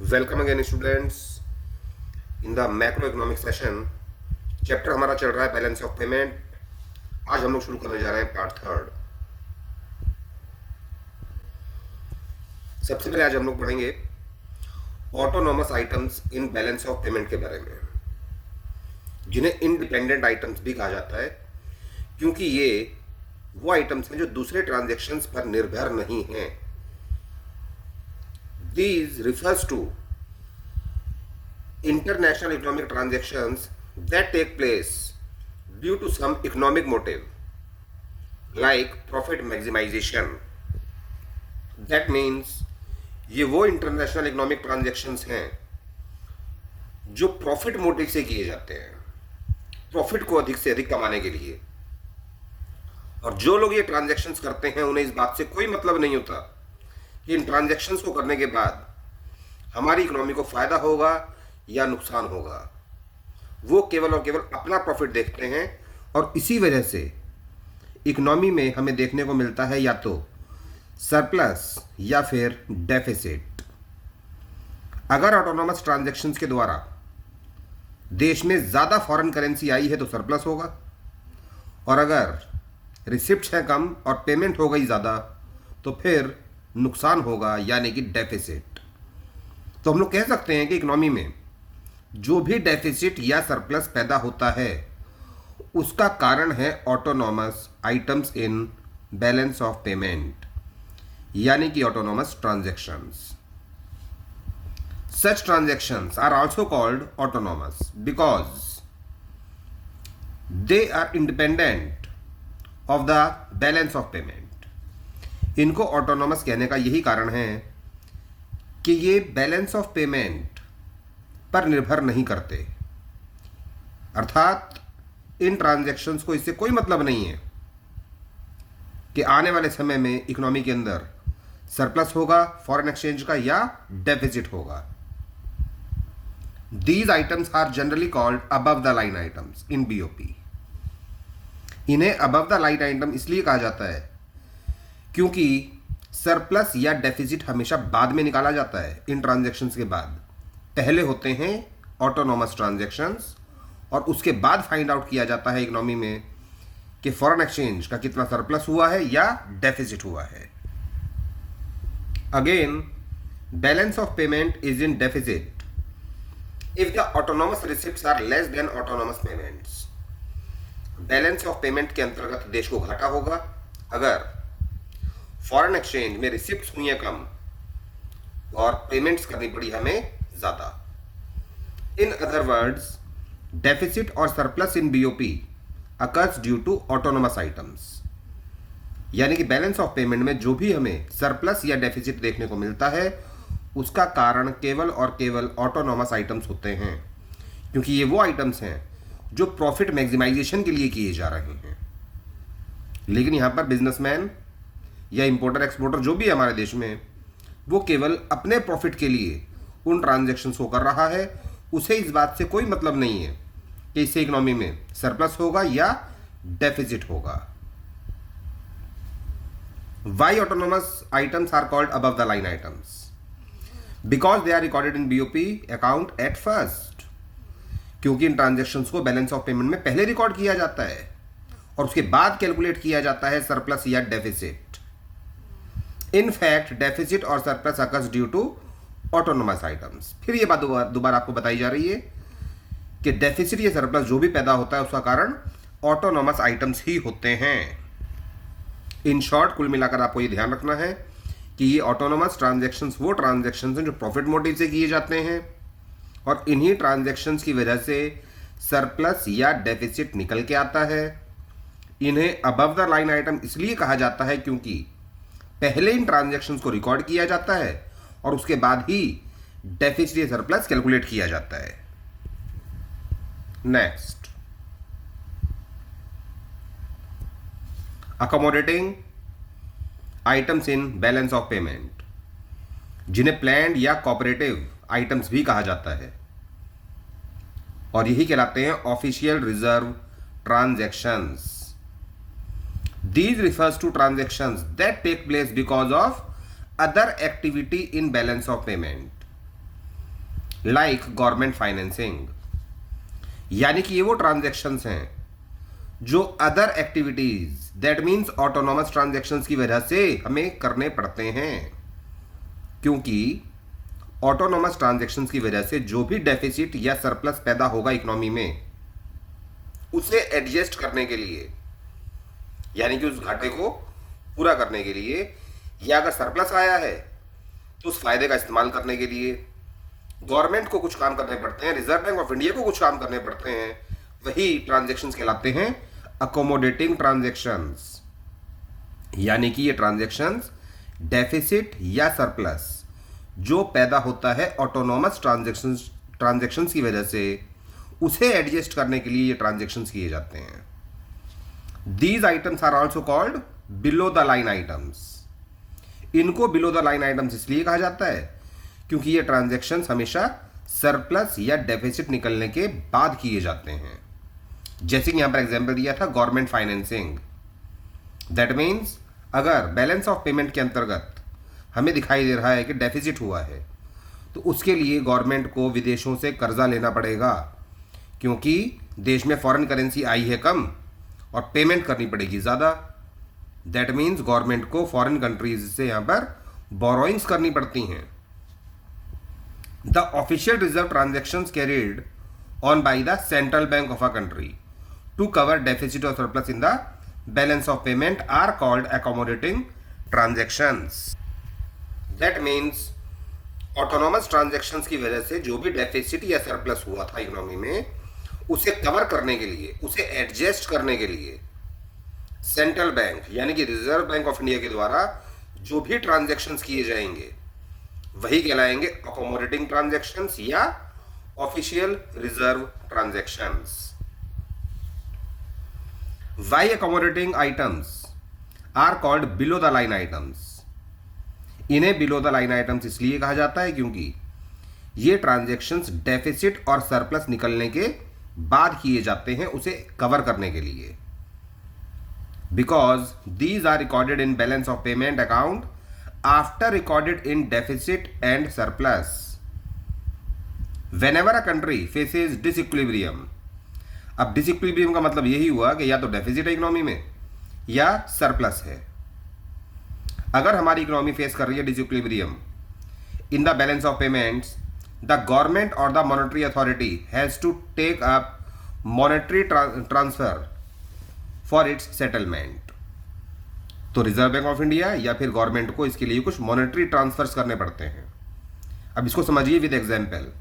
Welcome again students in the macro economic session. Chapter हमारा चल रहा है बैलेंस ऑफ पेमेंट। आज हम लोग शुरू करने जा रहे हैं पार्ट थर्ड। सबसे पहले आज हम लोग पढ़ेंगे autonomous items in balance of payment के बारे में, जिन्हें इंडिपेंडेंट आइटम्स भी कहा जाता है, क्योंकि ये वो आइटम्स हैं जो दूसरे ट्रांजैक्शंस पर निर्भर नहीं हैं। These refers to international economic transactions that take place due to some economic motive, like profit maximization. That means ये वो इंटरनेशनल इकोनॉमिक ट्रांजैक्शंस हैं जो प्रॉफिट मोटिव से किए जाते हैं, प्रॉफिट को अधिक से अधिक कमाने के लिए। और जो लोग ये ट्रांजैक्शंस करते हैं उन्हें इस बात से कोई मतलब नहीं होता कि इन ट्रांजैक्शंस को करने के बाद हमारी इकोनॉमी को फायदा होगा या नुकसान होगा। वो केवल और केवल अपना प्रॉफिट देखते हैं, और इसी वजह से इकोनॉमी में हमें देखने को मिलता है या तो सरप्लस या फिर डेफिसिट। अगर ऑटोनॉमस ट्रांजैक्शंस के द्वारा देश में ज़्यादा फॉरेन करेंसी आई है तो सरप्लस होगा, और अगर रिसिप्ट्स हैं कम और पेमेंट हो गई ज़्यादा तो फिर नुकसान होगा, यानी कि डेफिसिट। तो हम लोग कह सकते हैं कि इकोनॉमी में जो भी डेफिसिट या सरप्लस पैदा होता है उसका कारण है autonomous items in balance of payment, यानी कि autonomous transactions. Such transactions are also called autonomous because they are independent of the balance of payment. इनको ऑटोनॉमस कहने का यही कारण है कि ये बैलेंस ऑफ पेमेंट पर निर्भर नहीं करते, अर्थात इन ट्रांजैक्शंस को इससे कोई मतलब नहीं है कि आने वाले समय में इकोनॉमी के अंदर सरप्लस होगा फॉरेन एक्सचेंज का या डेफिसिट होगा। These items are generally called above the line items in BOP. इन्हें अबव द लाइन आइटम इसलिए कहा जाता है क्योंकि सरप्लस या डेफिसिट हमेशा बाद में निकाला जाता है। इन ट्रांजैक्शंस के बाद पहले होते हैं ऑटोनॉमस ट्रांजैक्शंस, और उसके बाद फाइंड आउट किया जाता है इकोनॉमी में कि फॉरेन एक्सचेंज का कितना सरप्लस हुआ है या डेफिसिट हुआ है। Again, balance of payment is in deficit if the autonomous receipts are less than autonomous payments. Balance of payment के अंतर्गत देश को घाटा होगा अगर फॉरेन एक्सचेंज में रिसिप्ट्स हुई हैं कम और पेमेंट्स करनी पड़ी हमें ज्यादा। इन अदर वर्ड्स, डेफिसिट और surplus in BOP occurs due to autonomous items, यानी कि बैलेंस ऑफ पेमेंट में जो भी हमें सरप्लस या डेफिसिट देखने को मिलता है उसका कारण केवल और केवल ऑटोनॉमस आइटम्स होते हैं, क्योंकि ये वो आइटम्स हैं जो प्रॉफिट मैक्सिमाइजेशन के लिए किए जा रहे हैं। लेकिन यहां पर बिजनेसमैन या इंपोर्टर एक्सपोर्टर जो भी है हमारे देश में, वो केवल अपने प्रॉफिट के लिए उन ट्रांजैक्शंस को कर रहा है। उसे इस बात से कोई मतलब नहीं है कि इससे इकोनॉमी में सरप्लस होगा या डेफिसिट होगा। Why autonomous items are called above the line items? Because they are recorded in BOP account at first. क्योंकि इन ट्रांजैक्शंस को बैलेंस ऑफ पेमेंट में पहले रिकॉर्ड किया जाता है और उसके बाद कैलकुलेट किया जाता है सरप्लस या डेफिसिट। इन फैक्ट, डेफिसिट और surplus occurs due to autonomous items. फिर ये बात दोबारा आपको बताई जा रही है कि डेफिसिट या सरप्लस जो भी पैदा होता है उसका कारण ऑटोनॉमस आइटम्स ही होते हैं। इन शॉर्ट, कुल मिलाकर आपको ये ध्यान रखना है कि ये ऑटोनॉमस ट्रांजैक्शंस वो ट्रांजैक्शंस हैं जो प्रॉफिट मोटिव से किए जाते हैं, और इन्हीं ट्रांजैक्शंस की वजह से सरप्लस या डेफिसिट निकल के आता है। इन्हें अबव द लाइन आइटम इसलिए कहा जाता है क्योंकि पहले इन ट्रांजैक्शंस को रिकॉर्ड किया जाता है और उसके बाद ही डेफिसिट या सरप्लस कैलकुलेट किया जाता है। Next, accommodating items in balance of payment, जिन्हें प्लैंड या कोऑपरेटिव आइटम्स भी कहा जाता है, और यही कहलाते हैं official reserve transactions. These refers to transactions that take place because of other activity in balance of payment. Like government financing, यानी कि ये वो ट्रांजैक्शंस हैं जो other activities that means autonomous transactions की वजह से हमें करने पड़ते हैं, क्योंकि ऑटोनॉमस ट्रांजैक्शंस की वजह से जो भी डेफिसिट या सरप्लस पैदा होगा इकोनॉमी में, उसे एडजस्ट करने के लिए, यानी कि उस घाटे को पूरा करने के लिए, या अगर सरप्लस आया है तो उस फायदे का इस्तेमाल करने के लिए गवर्नमेंट को कुछ काम करने पड़ते हैं, रिजर्व बैंक ऑफ इंडिया को कुछ काम करने पड़ते हैं, वही ट्रांजैक्शंस कहलाते हैं अकोमोडेटिंग ट्रांजैक्शंस। यानी कि ये ट्रांजैक्शंस डेफिसिट या सरप्लस जो पैदा होता है ऑटोनॉमस ट्रांजैक्शंस की वजह से, उसे एडजस्ट करने के लिए ये ट्रांजैक्शंस किए जाते हैं। These items are also called below the line items. इनको बिलो द लाइन आइटम्स इसलिए कहा जाता है क्योंकि ये ट्रांजैक्शंस हमेशा सरप्लस या डेफिसिट निकलने के बाद किए जाते हैं। जैसे कि यहां पर एग्जांपल दिया था गवर्नमेंट फाइनेंसिंग, दैट मीन्स अगर बैलेंस ऑफ पेमेंट के अंतर्गत हमें दिखाई दे रहा है कि डेफिसिट हुआ है, तो उसके लिए गवर्नमेंट को विदेशों से कर्जा लेना पड़ेगा, क्योंकि देश में फॉरेन करेंसी आई है कम और पेमेंट करनी पड़ेगी ज़्यादा। दैट मीन्स गवर्नमेंट को फॉरेन कंट्रीज से यहाँ पर बोरोइंग्स करनी पड़ती हैं। The official reserve transactions carried on by the central bank of a country to cover deficit और surplus in the balance of payment are called accommodating transactions. That means autonomous transactions की वजह से जो भी deficit या surplus हुआ था economy में, उसे कवर करने के लिए, उसे एडजस्ट करने के लिए सेंट्रल बैंक यानी कि रिजर्व बैंक ऑफ इंडिया के द्वारा जो भी ट्रांजैक्शंस किए जाएंगे वही कहलाएंगे अकोमोडेटिंग ट्रांजैक्शंस या official reserve transactions. Why accommodating items are called below the line items. इन्हें बिलो द लाइन आइटम्स इसलिए कहा जाता है क्योंकि ये ट्रांजैक्शंस डेफिसिट और सरप्लस निकलने के बाद किए जाते हैं उसे कवर करने के लिए, because these are recorded in balance of payment account after recorded in deficit and surplus whenever a country faces disequilibrium. अब डिसइक्विलिब्रियम का मतलब यही हुआ कि या तो डेफिसिट है इकोनॉमी में या सरप्लस है। अगर हमारी इकोनॉमी फेस कर रही है disequilibrium in the balance of payments, the government और the monetary authority has to take up monetary transfer for its settlement. तो रिजर्व बैंक ऑफ इंडिया या फिर गवर्नमेंट को इसके लिए कुछ मॉनेटरी ट्रांसफर्स करने पड़ते हैं। अब इसको समझिए विद एग्जांपल।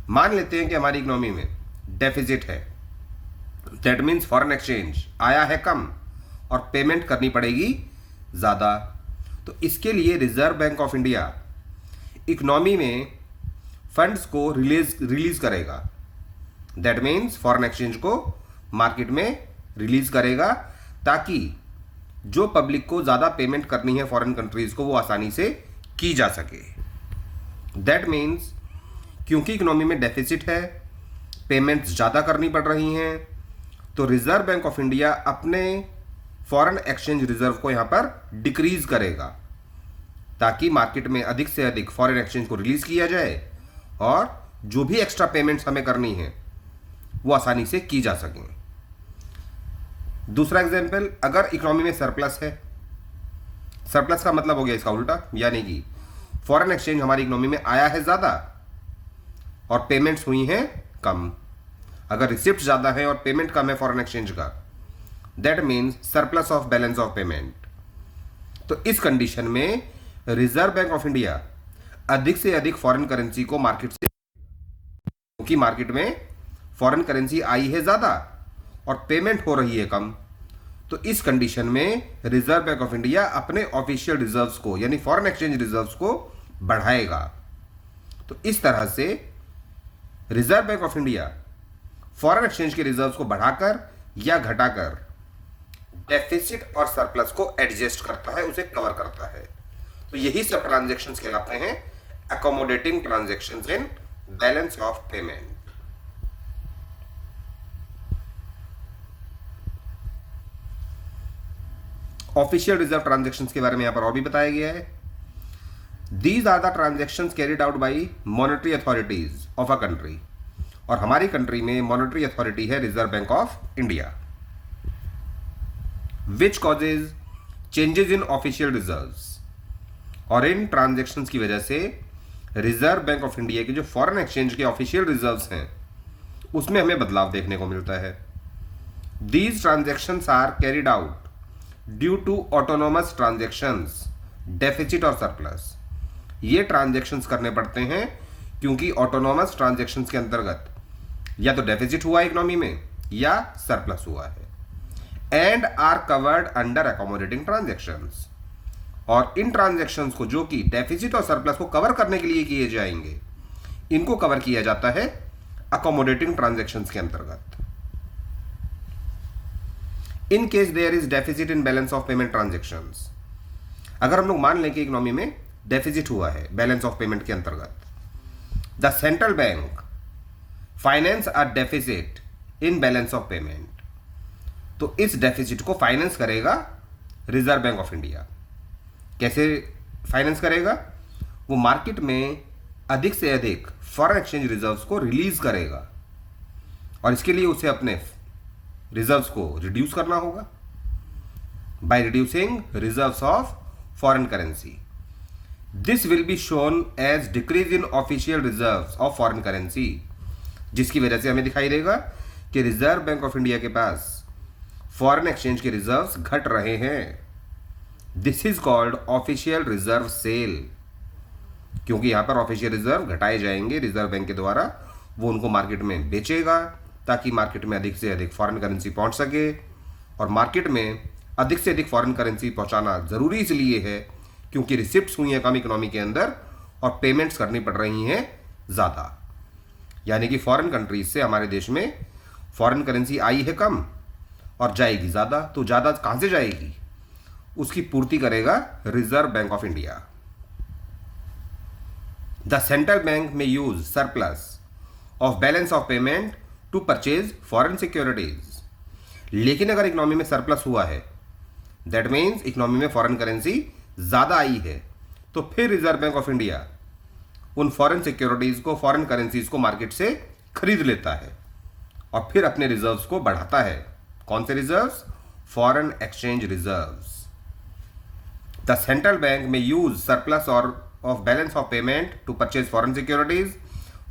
मान लेते हैं कि हमारी इकोनॉमी में डेफिसिट है, दैट मीन्स फॉरेन एक्सचेंज आया है कम और पेमेंट करनी पड़ेगी ज़्यादा। तो इसके लिए reserve bank of India economy में फंड्स को रिलीज करेगा, दैट मीन्स फॉरेन एक्सचेंज को मार्केट में रिलीज करेगा, ताकि जो पब्लिक को ज़्यादा पेमेंट करनी है फॉरेन कंट्रीज को वो आसानी से की जा सके। दैट मीन्स क्योंकि इकोनॉमी में डेफिसिट है, पेमेंट्स ज़्यादा करनी पड़ रही हैं, तो रिजर्व बैंक ऑफ इंडिया अपने फॉरेन एक्सचेंज रिजर्व को यहाँ पर डिक्रीज करेगा, ताकि मार्केट में अधिक से अधिक फॉरेन एक्सचेंज को रिलीज किया जाए और जो भी एक्स्ट्रा पेमेंट्स हमें करनी है वो आसानी से की जा सकें। दूसरा एग्जांपल, अगर इकोनॉमी में सरप्लस है, सरप्लस का मतलब हो गया इसका उल्टा, यानी कि फॉरेन एक्सचेंज हमारी इकोनॉमी में आया है ज़्यादा और पेमेंट्स हुई हैं कम। अगर रिसिप्ट ज़्यादा है और पेमेंट कम है फॉरेन एक्सचेंज का, that means surplus of balance of payment. तो इस कंडीशन में रिजर्व बैंक ऑफ इंडिया अधिक से अधिक फॉरेन करेंसी को मार्केट से, क्योंकि मार्केट में फॉरेन करेंसी आई है ज़्यादा और पेमेंट हो रही है कम, तो इस कंडीशन में रिजर्व बैंक ऑफ इंडिया अपने ऑफिशियल रिजर्व्स को यानी फॉरेन एक्सचेंज रिजर्व्स को बढ़ाएगा। तो इस तरह से reserve bank of India foreign exchange के रिजर्व्स को बढ़ाकर या घटाकर डेफिसिट और सरप्लस को एडजस्ट करता है, उसे कवर करता है। तो यही सब ट्रांजैक्शंस कहलाते हैं accommodating transactions in balance of payment. Official reserve transactions के बारे में यहां पर और भी बताया गया है। These are the transactions carried out by monetary authorities of a country, और हमारी कंट्री में मॉनेटरी अथॉरिटी है reserve bank of India, which causes changes in official reserves. और इन ट्रांजेक्शन्स की वजह से रिजर्व बैंक ऑफ इंडिया के जो फॉरेन एक्सचेंज के ऑफिशियल रिजर्व्स हैं उसमें हमें बदलाव देखने को मिलता है। These transactions are carried out due to autonomous transactions, deficit और सरप्लस। ये ट्रांजेक्शन्स करने पड़ते हैं क्योंकि ऑटोनोमस ट्रांजेक्शन्स के अंतर्गत या तो डेफिसिट हुआ इकोनॉमी में या सरप्लस हुआ है, and are covered under accommodating transactions. और इन ट्रांजेक्शन्स को जो कि डेफिसिट और सरप्लस को कवर करने के लिए किए जाएंगे, इनको कवर किया जाता है अकोमोडेटिंग ट्रांजेक्शन्स के अंतर्गत। In case there is deficit in balance of payment transactions, अगर हम लोग मान लें कि इकोनॉमी में डेफिसिट हुआ है बैलेंस ऑफ पेमेंट के अंतर्गत, the central bank finance a deficit in balance of payment, तो इस डेफिसिट को फाइनेंस करेगा रिजर्व बैंक ऑफ इंडिया। कैसे फाइनेंस करेगा? वो मार्केट में अधिक से अधिक फॉरेन एक्सचेंज रिजर्व्स को रिलीज करेगा, और इसके लिए उसे अपने रिजर्व्स को रिड्यूस करना होगा by reducing reserves of foreign currency. This will be shown as decrease in official reserves of foreign currency, जिसकी वजह से हमें दिखाई देगा कि रिजर्व बैंक ऑफ इंडिया के पास फॉरेन एक्सचेंज के रिजर्व्स घट रहे हैं। This is called official reserve sale, क्योंकि यहां पर ऑफिशियल रिजर्व घटाए जाएंगे रिजर्व बैंक के द्वारा, वो उनको मार्केट में बेचेगा ताकि मार्केट में अधिक से अधिक फॉरेन करेंसी पहुंच सके। और मार्केट में अधिक से अधिक फॉरेन करेंसी पहुंचाना जरूरी इसलिए है क्योंकि रिसिप्ट्स हुई हैं कम इकोनॉमी के अंदर और पेमेंट्स करनी पड़ रही हैं ज़्यादा, यानी कि फॉरेन कंट्रीज से हमारे देश में फॉरेन करेंसी आई है कम और जाएगी ज़्यादा, तो ज़्यादा कहाँ से जाएगी? उसकी पूर्ति करेगा Reserve bank of India. The central bank may use surplus of balance of payment to purchase foreign securities. लेकिन अगर इकोनॉमी में सरप्लस हुआ है, दैट मीन्स इकोनॉमी में फॉरेन करेंसी ज़्यादा आई है, तो फिर रिजर्व बैंक ऑफ इंडिया उन फॉरेन सिक्योरिटीज को, फॉरेन करेंसीज को मार्केट से खरीद लेता है और फिर अपने रिजर्व्स को बढ़ाता है। कौन से reserves? Foreign exchange reserves. The central bank may use surplus और of balance of payment to purchase foreign securities,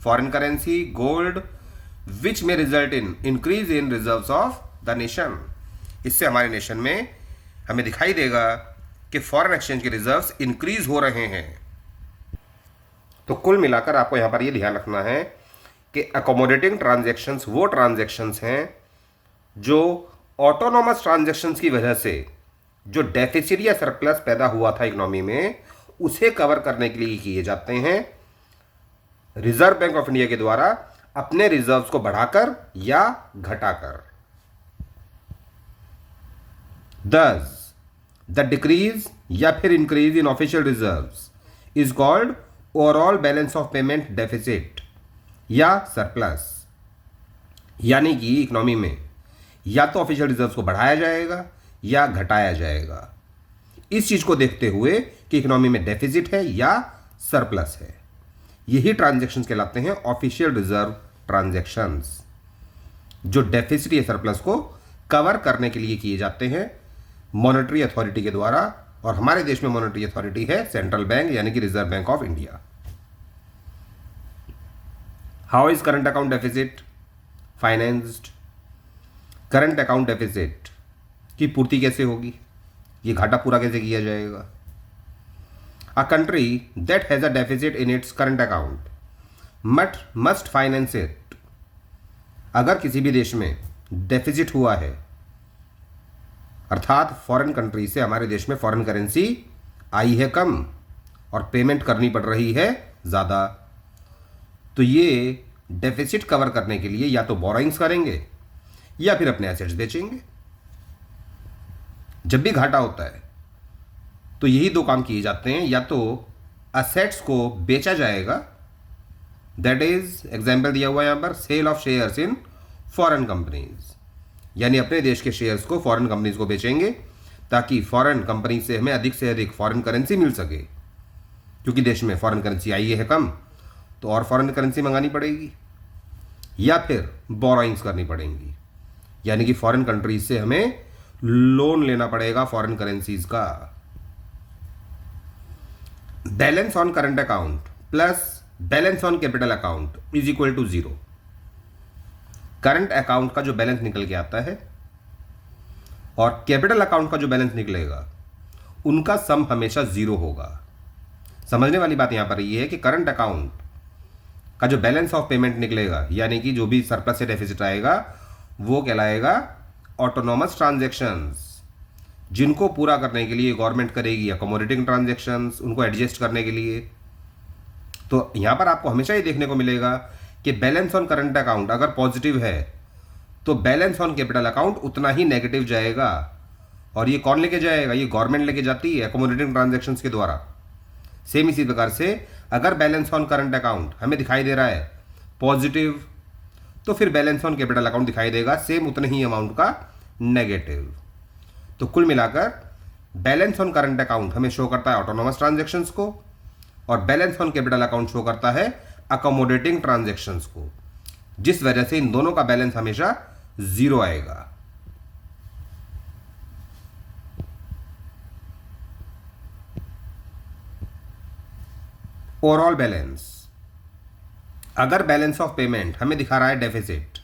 foreign currency, gold, which may result in increase in reserves of the nation. इससे हमारे nation में हमें दिखाई देगा कि foreign exchange के reserves increase हो रहे हैं। तो कुल मिलाकर आपको यहां पर यह ध्यान रखना है कि अकोमोडेटिंग ट्रांजैक्शंस वो ट्रांजैक्शंस हैं जो ऑटोनोमस ट्रांजैक्शंस की वजह से जो डेफिसिट या सरप्लस पैदा हुआ था इकोनॉमी में, उसे कवर करने के लिए किए जाते हैं रिजर्व बैंक ऑफ इंडिया के द्वारा अपने रिजर्व्स को बढ़ाकर या घटाकर। दस द डिक्रीज या फिर increase in official reserves is called overall balance of payment deficit या सरप्लस, यानी कि इकोनॉमी में या तो ऑफिशियल रिजर्व्स को बढ़ाया जाएगा या घटाया जाएगा, इस चीज को देखते हुए कि इकोनॉमी में डेफिसिट है या सरप्लस है। यही ट्रांजैक्शंस कहलाते हैं ऑफिशियल रिजर्व ट्रांजैक्शंस, जो डेफिसिट या सरप्लस को कवर करने के लिए किए जाते हैं मॉनेटरी अथॉरिटी के द्वारा। और हमारे देश में मॉनेटरी अथॉरिटी है सेंट्रल बैंक, यानी कि reserve bank of India. How is current account deficit financed? Current account deficit की पूर्ति कैसे होगी? ये घाटा पूरा कैसे किया जाएगा? A country that has a deficit in its current account must finance it. अगर किसी भी देश में डेफिसिट हुआ है, अर्थात फॉरेन कंट्री से हमारे देश में फॉरेन करेंसी आई है कम और पेमेंट करनी पड़ रही है ज़्यादा, तो ये डेफिसिट कवर करने के लिए या तो बोरोइंग्स करेंगे या फिर अपने एसेट्स बेचेंगे। जब भी घाटा होता है तो यही दो काम किए जाते हैं, या तो असेट्स को बेचा जाएगा, दैट इज एग्जाम्पल दिया हुआ यहां पर sale of shares in foreign companies, यानी अपने देश के शेयर्स को फॉरेन कंपनीज को बेचेंगे ताकि फॉरेन कंपनी से हमें अधिक फॉरेन करेंसी मिल सके। क्योंकि देश में फॉरेन करेंसी आई है कम, तो और फॉरेन करेंसी मंगानी पड़ेगी या फिर बोरोइंग्स करनी पड़ेंगी, यानी कि फॉरेन कंट्रीज से हमें लोन लेना पड़ेगा फॉरेन करेंसीज का। Balance on current account plus balance on capital account is equal to 0। Current account का जो बैलेंस निकल के आता है और कैपिटल अकाउंट का जो बैलेंस निकलेगा उनका सम हमेशा 0 होगा। समझने वाली बात यहां पर ये है कि करंट अकाउंट का जो बैलेंस ऑफ पेमेंट निकलेगा, यानी कि जो भी सरप्लस से डेफिसिट आएगा, वो कहलाएगा ऑटोनॉमस ट्रांजैक्शंस, जिनको पूरा करने के लिए गवर्नमेंट करेगी अकोमोडेटिंग ट्रांजैक्शंस, उनको एडजस्ट करने के लिए। तो यहां पर आपको हमेशा ये देखने को मिलेगा कि बैलेंस ऑन करंट अकाउंट अगर पॉजिटिव है तो बैलेंस ऑन कैपिटल अकाउंट उतना ही नेगेटिव जाएगा। और ये कौन लेके जाएगा? ये गवर्नमेंट लेके जाती है अकोमोडेटिंग ट्रांजैक्शंस के द्वारा। सेम इसी प्रकार से अगर बैलेंस ऑन करंट अकाउंट हमें दिखाई दे रहा है पॉजिटिव, तो फिर बैलेंस ऑन कैपिटल अकाउंट दिखाई देगा सेम उतने ही अमाउंट का नेगेटिव। तो कुल मिलाकर बैलेंस ऑन करंट अकाउंट हमें शो करता है ऑटोनॉमस ट्रांजैक्शंस को और balance on capital account show करता है अकोमोडेटिंग ट्रांजैक्शंस को, जिस वजह से इन दोनों का बैलेंस हमेशा 0 आएगा। ओवरऑल बैलेंस, अगर बैलेंस ऑफ पेमेंट हमें दिखा रहा है डेफिसिट,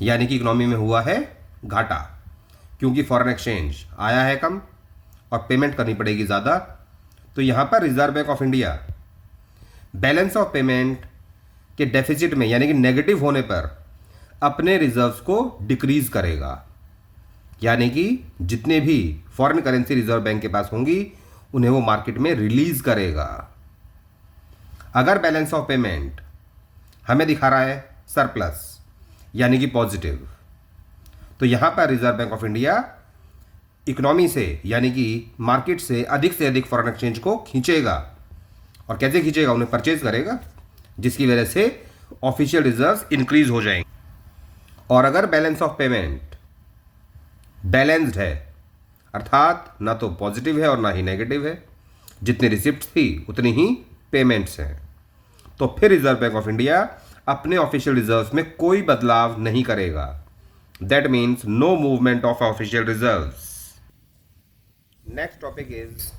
यानी कि इकोनॉमी में हुआ है घाटा, क्योंकि फॉरेन एक्सचेंज आया है कम और पेमेंट करनी पड़ेगी ज़्यादा, तो यहां पर reserve bank of India balance of payment के डेफिसिट में, यानी कि नेगेटिव होने पर, अपने रिजर्व्स को डिक्रीज करेगा, यानी कि जितने भी फॉरेन करेंसी रिजर्व बैंक के पास होंगी उन्हें वो मार्केट में रिलीज करेगा। अगर बैलेंस ऑफ पेमेंट हमें दिखा रहा है सरप्लस, यानी कि पॉजिटिव, तो यहां पर reserve bank of India economy से, यानी कि मार्केट से अधिक फॉरेन एक्सचेंज को खींचेगा। और कैसे खींचेगा? उन्हें परचेज करेगा, जिसकी वजह से ऑफिशियल रिजर्व्स इंक्रीज हो जाएंगे। और अगर बैलेंस ऑफ पेमेंट बैलेंस्ड है, अर्थात ना तो पॉजिटिव है और ना ही नेगेटिव है, जितनी रिसिप्ट थी उतनी ही पेमेंट्स हैं, तो फिर रिजर्व बैंक ऑफ इंडिया अपने ऑफिशियल रिजर्व्स में कोई बदलाव नहीं करेगा। That means no movement of official reserves. Next topic is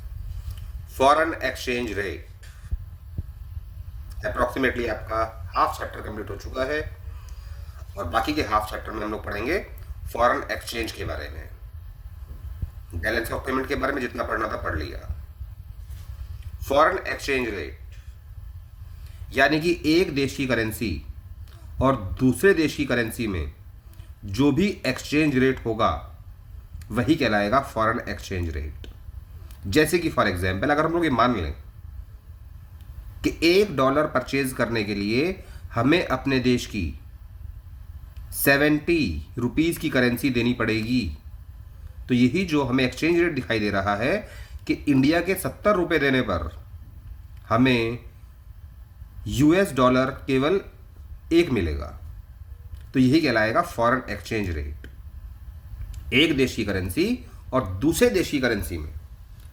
foreign exchange rate. Approximately आपका हाफ चैप्टर कंप्लीट हो चुका है और बाकी के हाफ चैप्टर में हम लोग पढ़ेंगे फॉरेन एक्सचेंज के बारे में। बैलेंस ऑफ पेमेंट के बारे में जितना पढ़ना था पढ़ लिया। फॉरेन एक्सचेंज रेट यानी कि एक देश की करेंसी और दूसरे देश की करेंसी में जो भी एक्सचेंज रेट होगा वही कहलाएगा फॉरेन एक्सचेंज रेट। जैसे कि फॉर एग्जांपल अगर हम लोग ये मान लें कि $1 परचेज करने के लिए हमें अपने देश की 70 रुपीज की करेंसी देनी पड़ेगी, तो यही जो हमें एक्सचेंज रेट दिखाई दे रहा है कि इंडिया के 70 रुपए देने पर हमें $1 केवल 1 मिलेगा, तो यही कहलाएगा फॉरेन एक्सचेंज रेट। एक देश की करेंसी और दूसरे देश की करेंसी में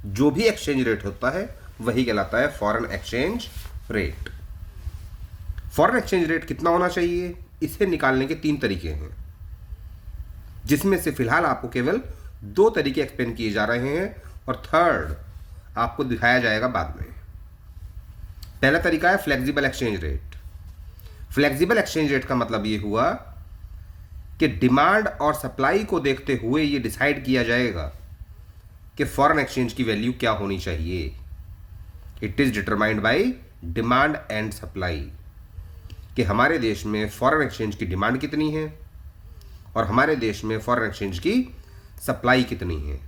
जो भी एक्सचेंज रेट होता है वही कहलाता है foreign exchange rate. Foreign exchange rate कितना होना चाहिए, इसे निकालने के 3 तरीके हैं, जिसमें से फिलहाल आपको केवल 2 तरीके एक्सप्लेन किए जा रहे हैं और थर्ड आपको दिखाया जाएगा बाद में। पहला तरीका है flexible exchange rate. Flexible exchange rate का मतलब ये हुआ कि डिमांड और सप्लाई को देखते हुए ये डिसाइड किया जाएगा कि फॉरेन एक्सचेंज की वैल्यू क्या होनी चाहिए। It is determined by demand and supply, कि हमारे देश में फॉरेन एक्सचेंज की डिमांड कितनी है और हमारे देश में फॉरेन एक्सचेंज की सप्लाई कितनी है,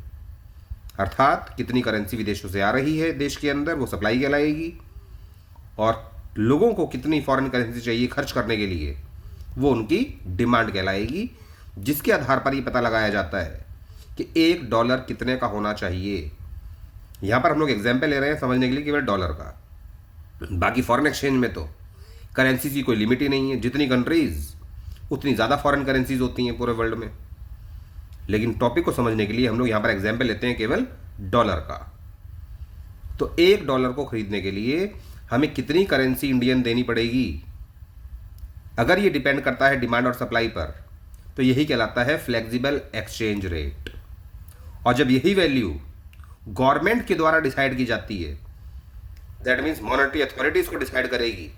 अर्थात कितनी करेंसी विदेशों से आ रही है देश के अंदर, वो सप्लाई कहलाएगी, और लोगों को कितनी फॉरेन करेंसी चाहिए खर्च करने के लिए, वो उनकी डिमांड कहलाएगी, जिसके आधार पर ये पता लगाया जाता है कि $1 कितने का होना चाहिए। यहाँ पर हम लोग एग्जाम्पल ले रहे हैं समझने के लिए केवल डॉलर का, बाकी फॉरेन एक्सचेंज में तो करेंसी की कोई लिमिट ही नहीं है, जितनी कंट्रीज उतनी ज़्यादा फॉरेन करेंसीज होती हैं पूरे वर्ल्ड में। लेकिन टॉपिक को समझने के लिए हम लोग यहाँ पर एग्जाम्पल लेते हैं केवल डॉलर का। तो $1 को खरीदने के लिए हमें कितनी करेंसी इंडियन देनी पड़ेगी? अगर ये डिपेंड करता है डिमांड और सप्लाई पर, तो यही कहलाता है फ्लेक्सिबल एक्सचेंज रेट। और जब यही वैल्यू गवर्नमेंट के द्वारा डिसाइड की जाती है, दैट मीन्स मॉनेटरी अथॉरिटी इसको डिसाइड करेगी,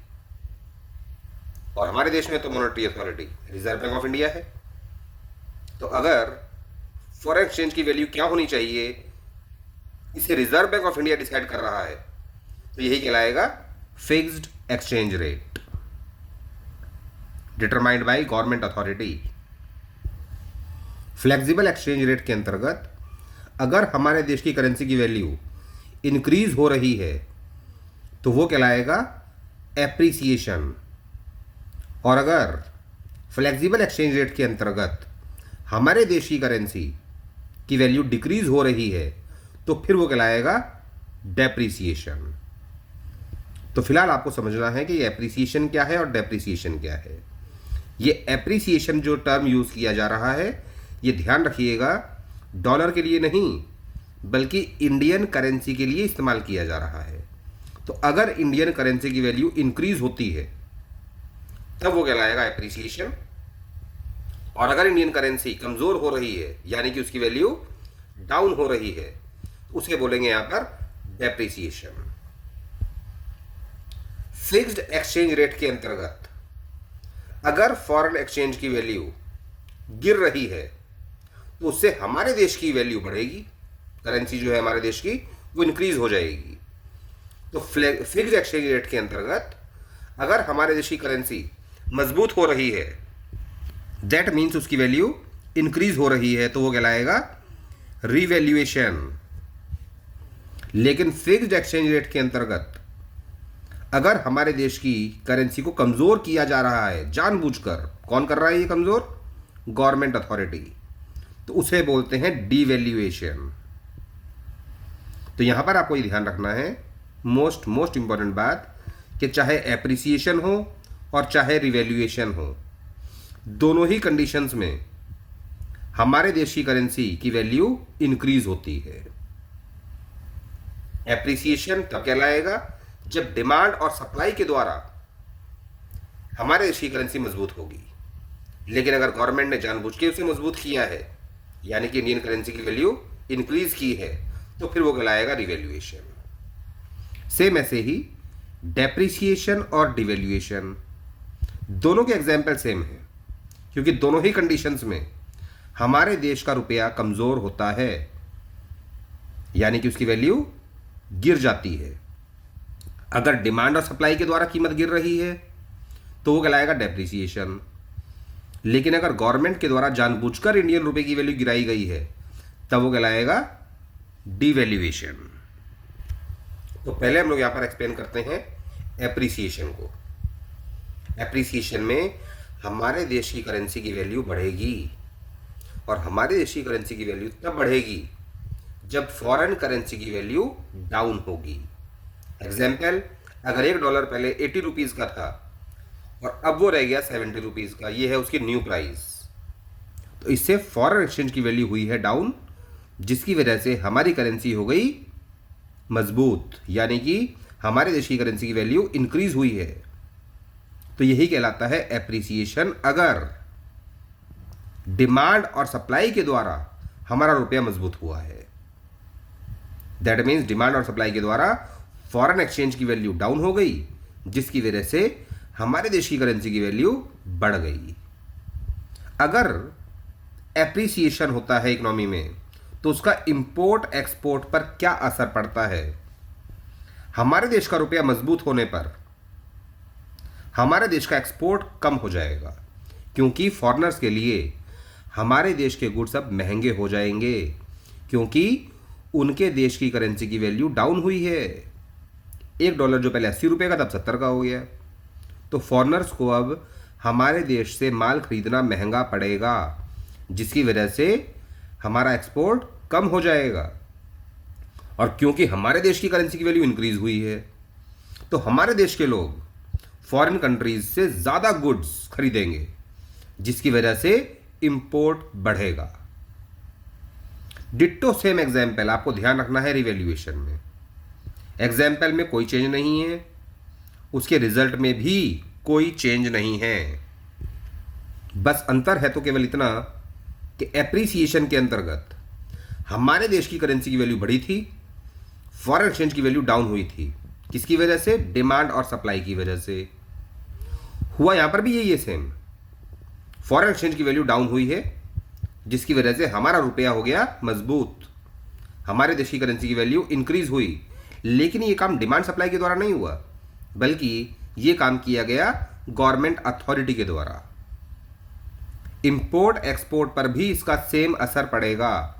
और हमारे देश में तो monetary authority reserve bank of India है। तो अगर फॉरेन एक्सचेंज की वैल्यू क्या होनी चाहिए, इसे reserve bank of India decide कर रहा है, तो यही कहलाएगा fixed exchange rate determined by government authority. Flexible exchange rate के अंतर्गत अगर हमारे देश की करेंसी की वैल्यू इंक्रीज हो रही है तो वो कहलाएगा एप्रिसिएशन, और अगर फ्लेक्सिबल एक्सचेंज रेट के अंतर्गत हमारे देश की करेंसी की वैल्यू डिक्रीज हो रही है तो फिर वो कहलाएगा डेप्रिसिएशन। तो फिलहाल आपको समझना है कि एप्रिसिएशन क्या है और डेप्रिसिएशन क्या है। ये एप्रिसिएशन जो टर्म यूज़ किया जा रहा है, ये ध्यान रखिएगा, डॉलर के लिए नहीं बल्कि इंडियन करेंसी के लिए इस्तेमाल किया जा रहा है। तो अगर इंडियन करेंसी की वैल्यू इंक्रीज होती है तब वो कहलाएगा एप्रिसिएशन, और अगर इंडियन करेंसी कमज़ोर हो रही है यानी कि उसकी वैल्यू डाउन हो रही है, उसे बोलेंगे यहां पर डेप्रिसिएशन। फिक्स्ड एक्सचेंज रेट के अंतर्गत अगर फॉरेन एक्सचेंज की वैल्यू गिर रही है तो उससे हमारे देश की वैल्यू बढ़ेगी, करेंसी जो है हमारे देश की वो इंक्रीज हो जाएगी। तो फिक्स्ड एक्सचेंज रेट के अंतर्गत अगर हमारे देश की करेंसी मजबूत हो रही है, दैट मीन्स उसकी वैल्यू इंक्रीज हो रही है, तो वो कहलाएगा रिवैल्यूएशन। लेकिन फिक्स्ड एक्सचेंज रेट के अंतर्गत अगर हमारे देश की करेंसी को कमज़ोर किया जा रहा है जानबूझकर, कौन कर रहा है ये कमज़ोर? गवर्नमेंट अथॉरिटी, तो उसे बोलते हैं डिवैल्यूएशन। तो यहां पर आपको ये ध्यान रखना है, मोस्ट इंपॉर्टेंट बात, कि चाहे एप्रिसिएशन हो और चाहे रिवैल्यूएशन हो, दोनों ही कंडीशंस में हमारे देश की करेंसी की वैल्यू इंक्रीज होती है। एप्रिसिएशन तब कहलाएगा जब डिमांड और सप्लाई के द्वारा हमारे देश की करेंसी मजबूत होगी, लेकिन अगर गवर्नमेंट ने जानबूझ के उसे मजबूत किया है यानी कि इंडियन करेंसी की वैल्यू इंक्रीज की है, तो फिर वो कहलाएगा रिवैल्यूएशन। सेम ऐसे ही डेप्रिसिएशन और डिवैल्यूएशन दोनों के एग्जाम्पल सेम है, क्योंकि दोनों ही कंडीशंस में हमारे देश का रुपया कमजोर होता है यानी कि उसकी वैल्यू गिर जाती है। अगर डिमांड और सप्लाई के द्वारा कीमत गिर रही है तो वो कहलाएगा डेप्रिसिएशन, लेकिन अगर गवर्नमेंट के द्वारा जानबूझकर इंडियन रुपए की वैल्यू गिराई गई है तब वो कहलाएगा डिवैल्यूएशन। तो पहले हम लोग यहां पर एक्सप्लेन करते हैं एप्रिसिएशन को। एप्रिसिएशन में हमारे देश की करेंसी की वैल्यू बढ़ेगी, और हमारे देश की करेंसी की वैल्यू तब बढ़ेगी जब फॉरेन करेंसी की वैल्यू डाउन होगी। एग्जाम्पल, अगर $1 पहले 80 रुपीज़ का था और अब वो रह गया 70 रुपीज़ का, ये है उसकी न्यू प्राइस, तो इससे फॉरेन एक्सचेंज की वैल्यू हुई है डाउन, जिसकी वजह से हमारी करेंसी हो गई मजबूत, यानी कि हमारे देश की करेंसी की वैल्यू इंक्रीज हुई है। तो यही कहलाता है एप्रिसिएशन, अगर डिमांड और सप्लाई के द्वारा हमारा रुपया मजबूत हुआ है। दैट मीन्स डिमांड और सप्लाई के द्वारा फॉरेन एक्सचेंज की वैल्यू डाउन हो गई, जिसकी वजह से हमारे देश की करेंसी की वैल्यू बढ़ गई। अगर एप्रिसिएशन होता है इकोनॉमी में तो उसका इंपोर्ट एक्सपोर्ट पर क्या असर पड़ता है? हमारे देश का रुपया मजबूत होने पर हमारे देश का एक्सपोर्ट कम हो जाएगा, क्योंकि फॉरेनर्स के लिए हमारे देश के गुड्स अब महंगे हो जाएंगे, क्योंकि उनके देश की करेंसी की वैल्यू डाउन हुई है। $1 जो पहले 80 रुपये का तब 70 का हो गया, तो फॉरेनर्स को अब हमारे देश से माल खरीदना महंगा पड़ेगा, जिसकी वजह से हमारा एक्सपोर्ट कम हो जाएगा। और क्योंकि हमारे देश की करेंसी की वैल्यू इंक्रीज हुई है, तो हमारे देश के लोग फॉरेन कंट्रीज से ज़्यादा गुड्स खरीदेंगे, जिसकी वजह से इंपोर्ट बढ़ेगा। डिट्टो सेम एग्जाम्पल आपको ध्यान रखना है रिवैल्यूएशन में। एग्जाम्पल में कोई चेंज नहीं है, उसके रिजल्ट में भी कोई चेंज नहीं है। बस अंतर है तो केवल इतना कि एप्रिसिएशन के अंतर्गत हमारे देश की करेंसी की वैल्यू बढ़ी थी, फॉरेन एक्सचेंज की वैल्यू डाउन हुई थी। किसकी वजह से? डिमांड और सप्लाई की वजह से। हुआ यहां पर भी यही है सेम। फॉरेन एक्सचेंज की वैल्यू डाउन हुई है, जिसकी वजह से हमारा रुपया हो गया मजबूत, हमारे देश की करेंसी की वैल्यू इंक्रीज हुई। लेकिन ये काम डिमांड सप्लाई के द्वारा नहीं हुआ, बल्कि ये काम किया गया गवर्नमेंट अथॉरिटी के द्वारा। इंपोर्ट एक्सपोर्ट पर भी इसका सेम असर पड़ेगा।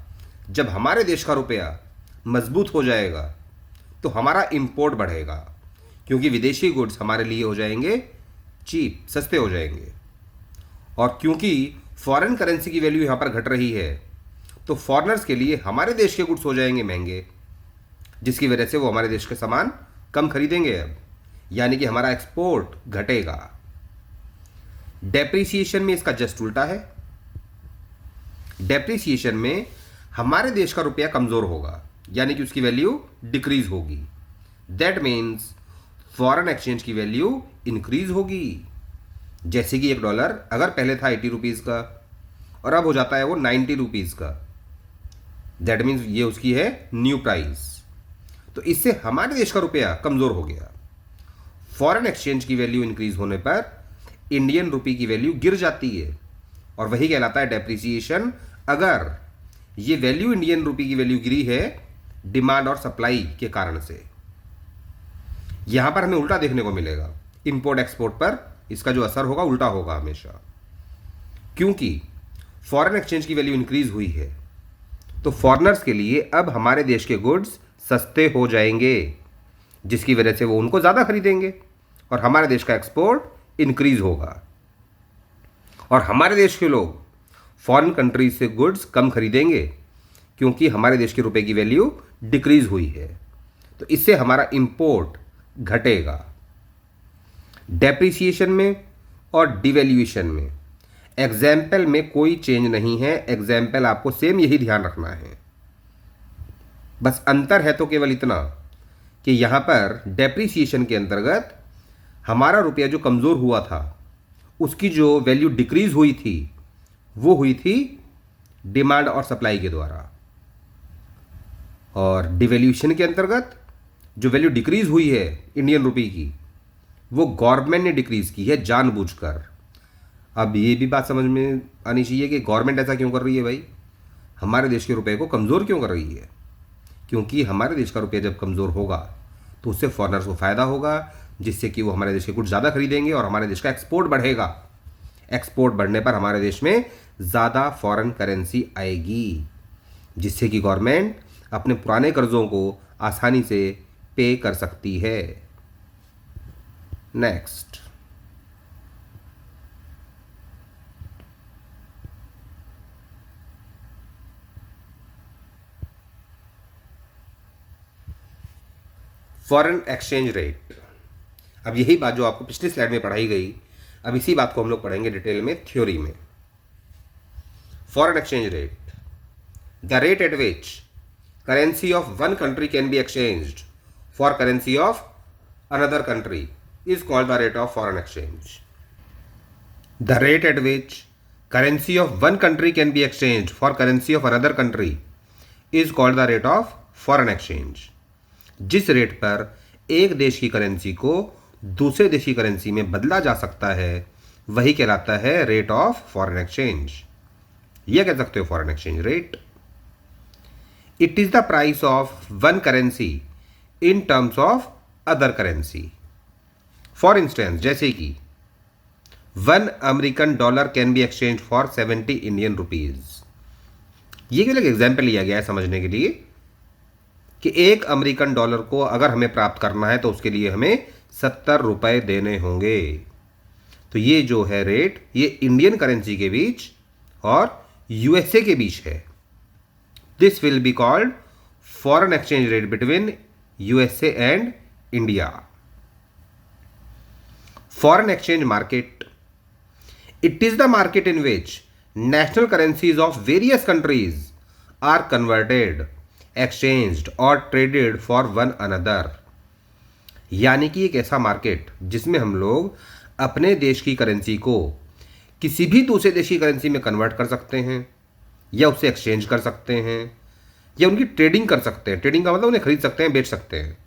जब हमारे देश का रुपया मजबूत हो जाएगा तो हमारा इंपोर्ट बढ़ेगा, क्योंकि विदेशी गुड्स हमारे लिए हो जाएंगे चीप, सस्ते हो जाएंगे। और क्योंकि फॉरेन करेंसी की वैल्यू यहां पर घट रही है, तो फॉरेनर्स के लिए हमारे देश के गुड्स हो जाएंगे महंगे, जिसकी वजह से वो हमारे देश के सामान कम खरीदेंगे अब, यानी कि हमारा एक्सपोर्ट घटेगा। डेप्रिसिएशन में इसका जस्ट उल्टा है। डेप्रिसिएशन में हमारे देश का रुपया कमजोर होगा, यानी कि उसकी वैल्यू डिक्रीज होगी। दैट मीन्स फॉरेन एक्सचेंज की वैल्यू इंक्रीज होगी। जैसे कि $1 अगर पहले था 80 रुपीज़ का और अब हो जाता है वो 90 रुपीज़ का, दैट मीन्स ये उसकी है न्यू प्राइस। तो इससे हमारे देश का रुपया कमज़ोर हो गया। फॉरेन एक्सचेंज की वैल्यू इंक्रीज होने पर इंडियन रुपी की वैल्यू गिर जाती है, और वही कहलाता है डेप्रिसिएशन। अगर ये वैल्यू इंडियन रुपी की वैल्यू गिरी है डिमांड और सप्लाई के कारण से। यहां पर हमें उल्टा देखने को मिलेगा। इंपोर्ट एक्सपोर्ट पर इसका जो असर होगा उल्टा होगा हमेशा, क्योंकि फॉरेन एक्सचेंज की वैल्यू इंक्रीज हुई है तो फॉरेनर्स के लिए अब हमारे देश के गुड्स सस्ते हो जाएंगे, जिसकी वजह से वो उनको ज़्यादा खरीदेंगे और हमारे देश का एक्सपोर्ट इंक्रीज होगा। और हमारे देश के लोग फॉरेन कंट्रीज से गुड्स कम खरीदेंगे, क्योंकि हमारे देश के रुपए की वैल्यू डिक्रीज हुई है। तो इससे हमारा इंपोर्ट घटेगा। डेप्रिसिएशन में और डिवैल्यूएशन में एग्जाम्पल में कोई चेंज नहीं है। एग्जाम्पल आपको सेम यही ध्यान रखना है। बस अंतर है तो केवल इतना कि यहां पर डेप्रिसिएशन के अंतर्गत हमारा रुपया जो कमज़ोर हुआ था, उसकी जो वैल्यू डिक्रीज हुई थी वो हुई थी डिमांड और सप्लाई के द्वारा। और डिवैल्यूएशन के अंतर्गत जो वैल्यू डिक्रीज हुई है इंडियन रुपी की, वो गवर्नमेंट ने डिक्रीज की है जानबूझकर। अब ये भी बात समझ में आनी चाहिए कि गवर्नमेंट ऐसा क्यों कर रही है भाई, हमारे देश के रुपए को कमज़ोर क्यों कर रही है? क्योंकि हमारे देश का रुपया जब कमज़ोर होगा तो उससे फॉरेनर्स को फ़ायदा होगा, जिससे कि वो हमारे देश के गुड्स ज़्यादा खरीदेंगे और हमारे देश का एक्सपोर्ट बढ़ेगा। एक्सपोर्ट बढ़ने पर हमारे देश में ज़्यादा फॉरेन करेंसी आएगी, जिससे कि गवर्नमेंट अपने पुराने कर्ज़ों को आसानी से पे कर सकती है। Next, foreign exchange rate. अब यही बात जो आपको पिछली स्लाइड में पढ़ाई गई, अब इसी बात को हम लोग पढ़ेंगे डिटेल में थ्योरी में। Foreign exchange rate, the rate at which currency of one country can be exchanged for currency of another country is called the rate of foreign exchange. The rate at which currency of one country can be exchanged for currency of another country is called the rate of foreign exchange. जिस rate पर एक देश की currency को दूसरे देश की currency में बदला जा सकता है, वही कहलाता है रेट ऑफ फॉरेन एक्सचेंज। यह कह सकते हो foreign exchange rate. It is the price of one currency in terms of other currency. For instance, जैसे कि $1 can be exchange for 70 Indian rupees. ये केवल एक एग्जाम्पल लिया गया है समझने के लिए कि $1 को अगर हमें प्राप्त करना है तो उसके लिए हमें 70 रुपए देने होंगे। तो ये जो है रेट, ये इंडियन करेंसी के बीच और यूएसए के बीच है। This will be called foreign exchange rate between USA and India. Foreign exchange market, it is the market in which national currencies of various countries are converted, exchanged or traded for one another. यानी कि एक ऐसा market जिसमें हम लोग अपने देश की करेंसी को किसी भी दूसरे देश की करेंसी में कन्वर्ट कर सकते हैं, या उससे एक्सचेंज कर सकते हैं, या उनकी ट्रेडिंग कर सकते हैं। ट्रेडिंग का मतलब उन्हें खरीद सकते हैं, बेच सकते हैं।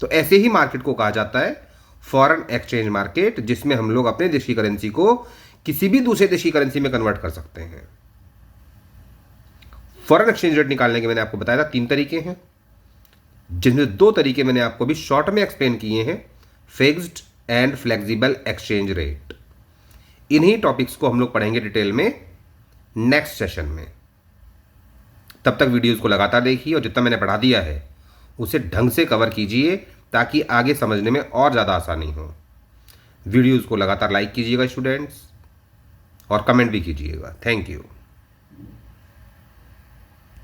तो ऐसे ही मार्केट को कहा जाता है फॉरेन एक्सचेंज मार्केट, जिसमें हम लोग अपने देश की करेंसी को किसी भी दूसरे देश की करेंसी में कन्वर्ट कर सकते हैं। फॉरेन एक्सचेंज रेट निकालने के मैंने आपको बताया था 3 तरीके हैं, जिनमें 2 तरीके मैंने आपको भी शॉर्ट में एक्सप्लेन किए हैं, fixed and flexible exchange rate. इन्हीं टॉपिक्स को हम लोग पढ़ेंगे डिटेल में नेक्स्ट सेशन में। तब तक वीडियोस को लगातार देखिए और जितना मैंने पढ़ा दिया है उसे ढंग से कवर कीजिए ताकि आगे समझने में और ज़्यादा आसानी हो। वीडियोस को लगातार लाइक कीजिएगा स्टूडेंट्स, और कमेंट भी कीजिएगा। Thank you.